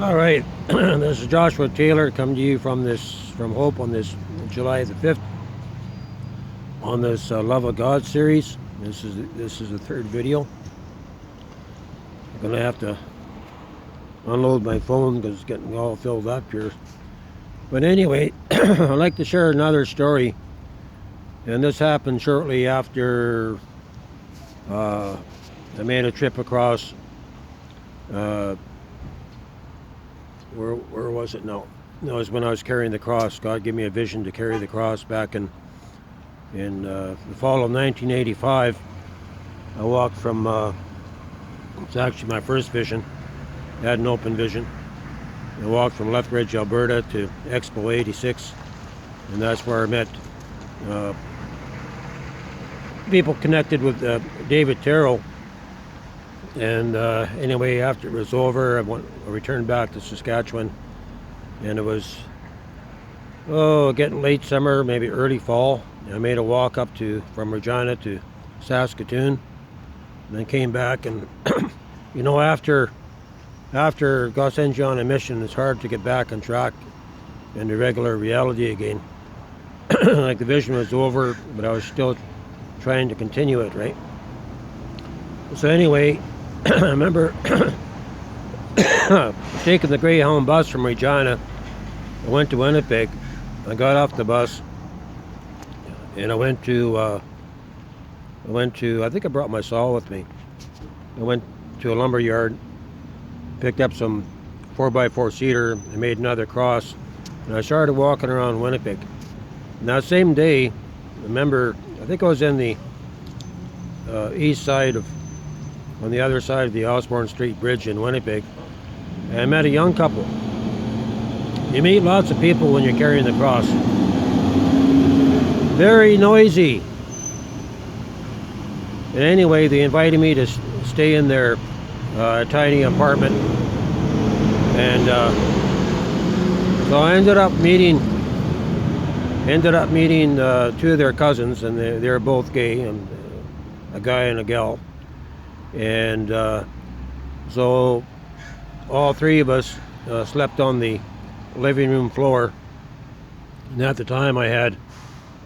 All right, this is Joshua Taylor coming to you from Hope on this July the 5th on this Love of God series. This is the third video. I'm gonna have to unload my phone because it's getting all filled up here. But anyway, I'd like to share another story, and this happened shortly after I made a trip across. Uh, where was it? No, it was when I was carrying the cross. God gave me a vision to carry the cross back in the fall of 1985. I walked from. It's actually my first vision. I had an open vision. I walked from Lethbridge, Alberta to Expo 86, and that's where I met people connected with David Terrell. And anyway, after it was over, I returned back to Saskatchewan, and it was getting late summer, maybe early fall. I made a walk up from Regina to Saskatoon, and then came back. And after God sends you on a mission, it's hard to get back on track into regular reality again. Like the vision was over, but I was still trying to continue it, right? So anyway, I remember taking the Greyhound bus from Regina. I went to Winnipeg. I got off the bus, and I went to. I think I brought my saw with me. I went to a lumber yard, picked up some 4x4 cedar, and made another cross. And I started walking around Winnipeg. And that same day, remember, I think I was in the east side on the other side of the Osborne Street Bridge in Winnipeg, and I met a young couple. You meet lots of people when you're carrying the cross. Very noisy. And anyway, they invited me to stay in their tiny apartment, and so I ended up meeting two of their cousins, and they're both gay, and a guy and a gal. And so all three of us slept on the living room floor. And at the time, I had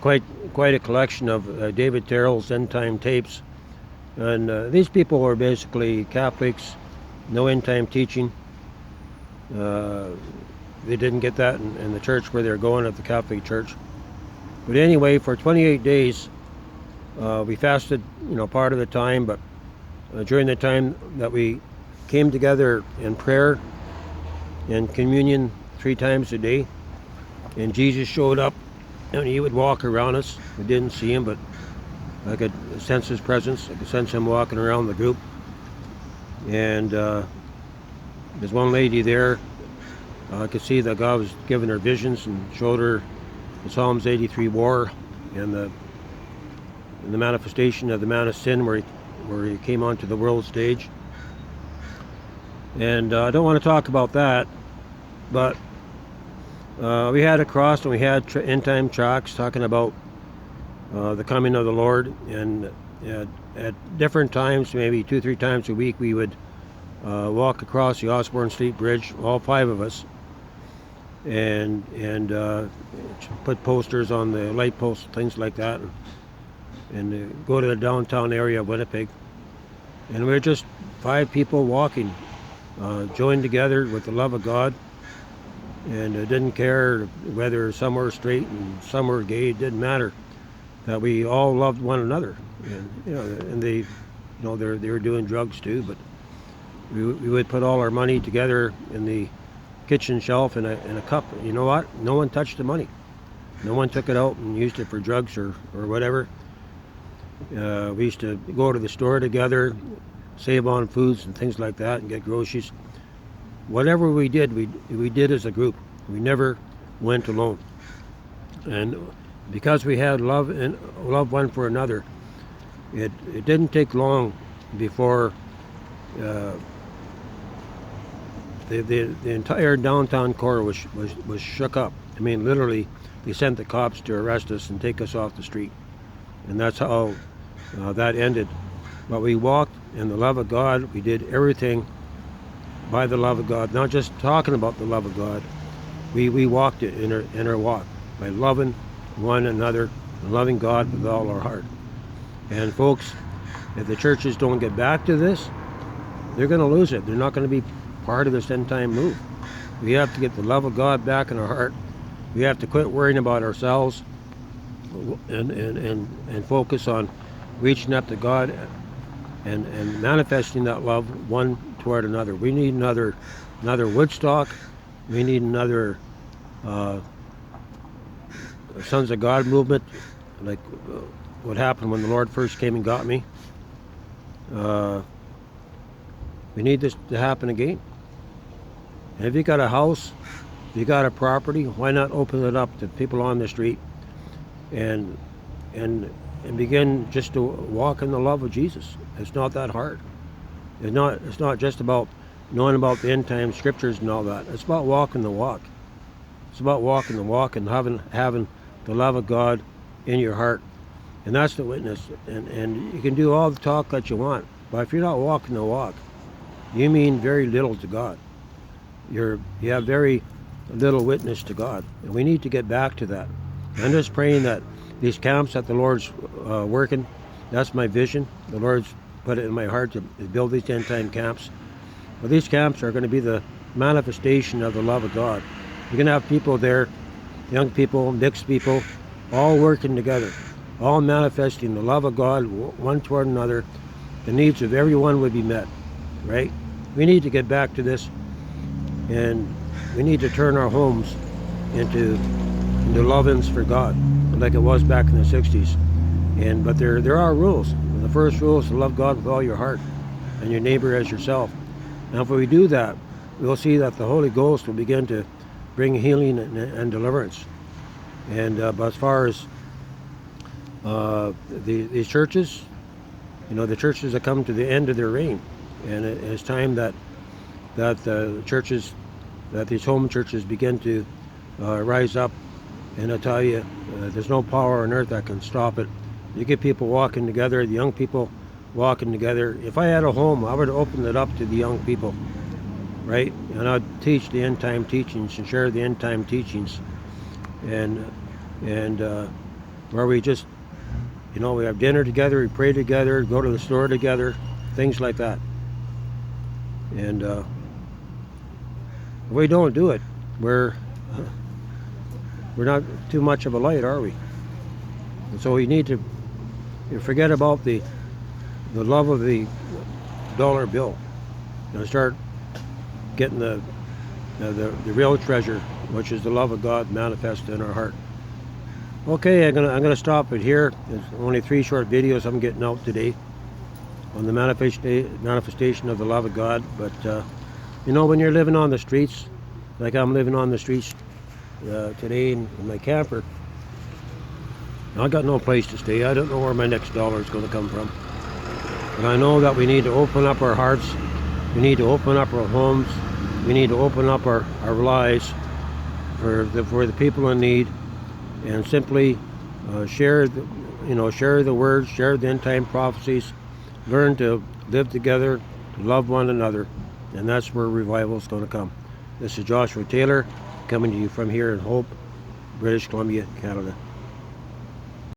quite a collection of David Terrell's end time tapes. And these people were basically Catholics, no end time teaching. They didn't get that in the church where they're going, at the Catholic Church. But anyway, for 28 days, we fasted, part of the time, but during the time that we came together in prayer and communion 3 times a day, and Jesus showed up, and he would walk around us. We didn't see him, but I could sense his presence. I could sense him walking around the group. And there's one lady there. I could see that God was giving her visions and showed her the Psalms 83 war and the manifestation of the man of sin, where he came onto the world stage. And I don't want to talk about that, but we had a cross, and we had end time tracks talking about the coming of the Lord. And at different times, maybe 2-3 times a week, we would walk across the Osborne Street Bridge, all 5 of us, and put posters on the light posts, things like that, and go to the downtown area of Winnipeg. And we were just 5 people walking, joined together with the love of God, and didn't care whether some were straight and some were gay. It didn't matter. That we all loved one another. And they were doing drugs too, but we would put all our money together in the kitchen shelf in a cup. You know what? No one touched the money. No one took it out and used it for drugs or whatever. We used to go to the store together, save on foods and things like that, and get groceries. Whatever we did, we did as a group. We never went alone. And because we had love one for another, it didn't take long before the entire downtown core was shook up. I mean, literally, they sent the cops to arrest us and take us off the street. And that's how that ended. But we walked in the love of God. We did everything by the love of God, not just talking about the love of God. We walked it in our walk by loving one another, and loving God with all our heart. And folks, if the churches don't get back to this, they're going to lose it. They're not going to be part of this end time move. We have to get the love of God back in our heart. We have to quit worrying about ourselves and focus on reaching up to God and manifesting that love one toward another. We need another Woodstock. We need another Sons of God movement, like what happened when the Lord first came and got me. We need this to happen again. And if you got a house, if you got a property, why not open it up to people on the street and begin just to walk in the love of Jesus? It's not that hard. It's not just about knowing about the end time scriptures and all that. It's about walking the walk. It's about walking the walk and having the love of God in your heart. And that's the witness. And you can do all the talk that you want, but if you're not walking the walk, you mean very little to God. You have very little witness to God. And we need to get back to that. I'm just praying that these camps that the Lord's working, that's my vision. The Lord's put it in my heart to build these end time camps. But these camps are going to be the manifestation of the love of God. You're going to have people there, young people, mixed people, all working together, all manifesting the love of God one toward another. The needs of everyone would be met, right? We need to get back to this, and we need to turn our homes into love-ins for God, like it was back in the 60s. But there are rules. And the first rule is to love God with all your heart and your neighbor as yourself. And if we do that, we'll see that the Holy Ghost will begin to bring healing and deliverance. But as far as these churches, the churches have come to the end of their reign, and it's time that the churches, that these home churches begin to rise up. And I tell you, there's no power on earth that can stop it. You get people walking together, the young people walking together. If I had a home, I would open it up to the young people, right? And I'd teach the end time teachings and share the end time teachings, and where we just, we have dinner together, we pray together, go to the store together, things like that. And if we don't do it, we're not too much of a light, are we? And so we need to forget about the love of the dollar bill, start getting the real treasure, which is the love of God manifested in our heart. Okay, I'm gonna stop it here. There's only 3 short videos I'm getting out today on the manifestation of the love of God. But when you're living on the streets, like I'm living on the streets today in my camper, I got no place to stay. I don't know where my next dollar is going to come from. But I know that we need to open up our hearts. We need to open up our homes. We need to open up our lives for the people in need, and simply share the words, share the end time prophecies, learn to live together, to love one another, and that's where revival is going to come. This is Joshua Taylor coming to you from here in Hope, British Columbia, Canada.